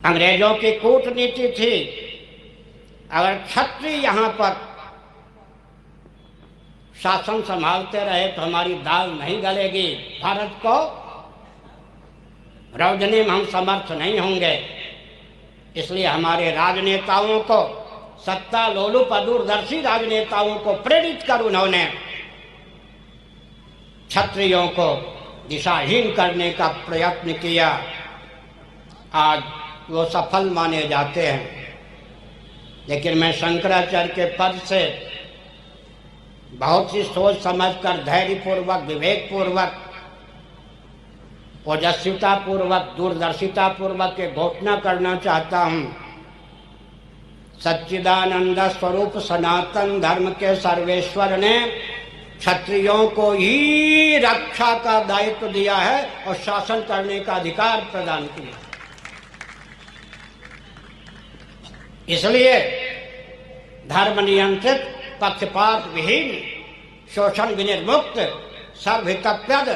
अंग्रेजों की कूटनीति थी, अगर क्षत्रिय यहाँ पर शासन संभालते रहे तो हमारी दाल नहीं गलेगी, भारत को रौदने में हम समर्थ नहीं होंगे। इसलिए हमारे राजनेताओं को, सत्ता लोलुप दूरदर्शी राजनेताओं को प्रेरित कर उन्होंने क्षत्रियों को दिशाहीन करने का प्रयत्न किया। आज वो सफल माने जाते हैं, लेकिन मैं शंकराचार्य के पद से बहुत सी सोच समझकर, धैर्यपूर्वक, विवेकपूर्वक, ओजस्वितापूर्वक, दूरदर्शितापूर्वक के घोषणा करना चाहता हूँ। सच्चिदानंद स्वरूप सनातन धर्म के सर्वेश्वर ने क्षत्रियों को ही रक्षा का दायित्व दिया है और शासन करने का अधिकार प्रदान किया। इसलिए धर्म नियंत्रित, पक्षपात विहीन, शोषण विनिर्मुक्त, सर्वहितप्रद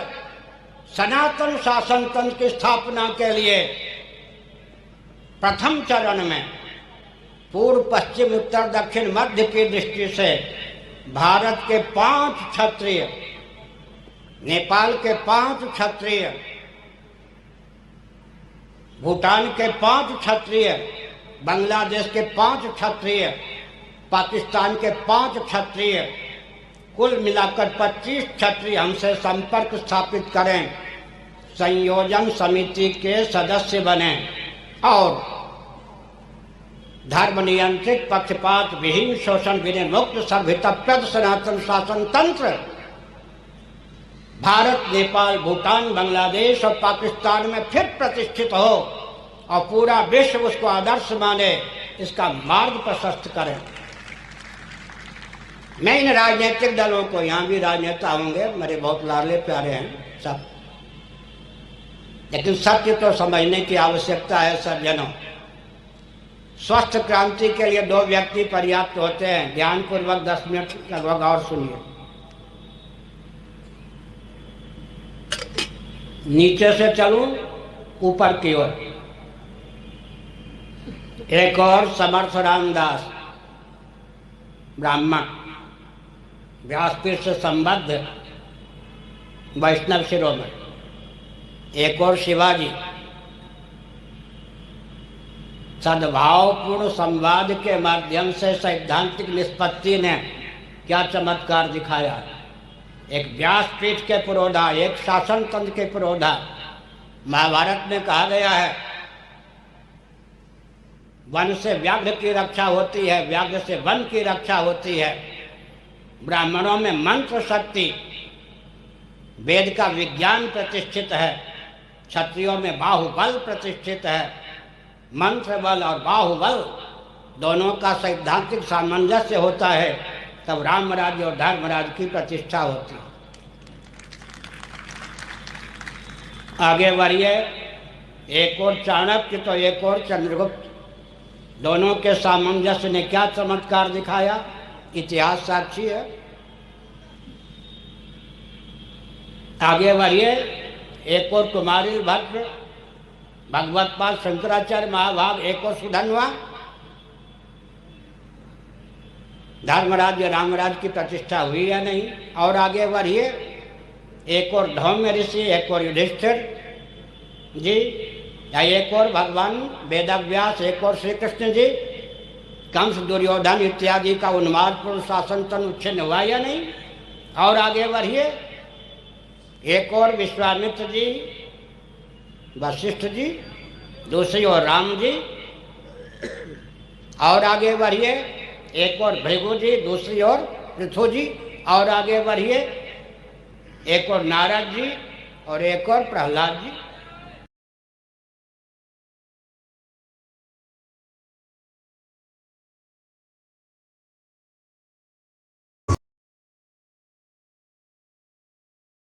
सनातन शासन तंत्र की स्थापना के लिए प्रथम चरण में पूर्व, पश्चिम, उत्तर, दक्षिण, मध्य की दृष्टि से भारत के 5 क्षत्रिय, नेपाल के 5 क्षत्रिय, भूटान के 5 क्षत्रिय, बांग्लादेश के 5 क्षत्रिय, पाकिस्तान के 5 क्षत्रिय, कुल मिलाकर 25 क्षत्रिय हमसे संपर्क स्थापित करें, संयोजन समिति के सदस्य बने और धर्म नियंत्रित, पक्षपात विहीन, शोषण विनिर्मुक्त, सर्वहितप्रद सनातन शासन तंत्र भारत, नेपाल, भूटान, बांग्लादेश और पाकिस्तान में फिर प्रतिष्ठित हो और पूरा विश्व उसको आदर्श माने, इसका मार्ग प्रशस्त करें। मैं इन राजनीतिक दलों को, यहाँ भी राजनेता होंगे, मेरे बहुत लाडले प्यारे हैं सब, लेकिन सत्य तो समझने की आवश्यकता है सज्जनों। स्वस्थ क्रांति के लिए 2 व्यक्ति पर्याप्त होते हैं। ध्यानपूर्वक 10 मिनट लगभग और सुनिए। नीचे से चलूं ऊपर की ओर। एक और समर्थ रामदास, ब्राह्मण, व्यासपीठ से संबद्ध वैष्णव शिरोमणि। एक और शिवाजी। सद्भावपूर्ण संवाद के माध्यम से सैद्धांतिक निष्पत्ति ने क्या चमत्कार दिखाया। एक व्यासपीठ के पुरोधा, एक शासन तंत्र के पुरोधा। महाभारत में कहा गया है, वन से व्याघ्र की रक्षा होती है, व्याघ्र से वन की रक्षा होती है। ब्राह्मणों में मंत्र शक्ति, वेद का विज्ञान प्रतिष्ठित है। क्षत्रियों में बाहुबल प्रतिष्ठित है। मंत्र बल और बाहुबल दोनों का सैद्धांतिक सामंजस्य होता है, तब रामराज्य और धर्मराज की प्रतिष्ठा होती है। आगे बढ़िए। एक और चाणक्य तो एक और चंद्रगुप्त, दोनों के सामंजस्य ने क्या चमत्कार दिखाया, इतिहास साक्षी है। आगे बढ़िए। एक और कुमारी भट्ट, भगवतपाल शंकराचार्य महाभाग, एक और सुधन्वा। धर्मराज रामराज की प्रतिष्ठा हुई या नहीं। और आगे बढ़िए। एक और धौम्य ऋषि, एक और युधिष्ठिर जी, या एक और भगवान वेदव्यास, एक और श्री कृष्ण जी। कंस, दुर्योधन इत्यादि का उन्मादपूर्ण शासन तंत्र उच्छिन्न हुआ या नहीं। और आगे बढ़िए। एक और विश्वामित्र जी, वशिष्ठ जी, दूसरी ओर राम जी। और आगे बढ़िए। एक और भृगु जी, दूसरी ओर पृथु जी। और आगे बढ़िए। एक और नारद जी और एक और प्रहलाद जी।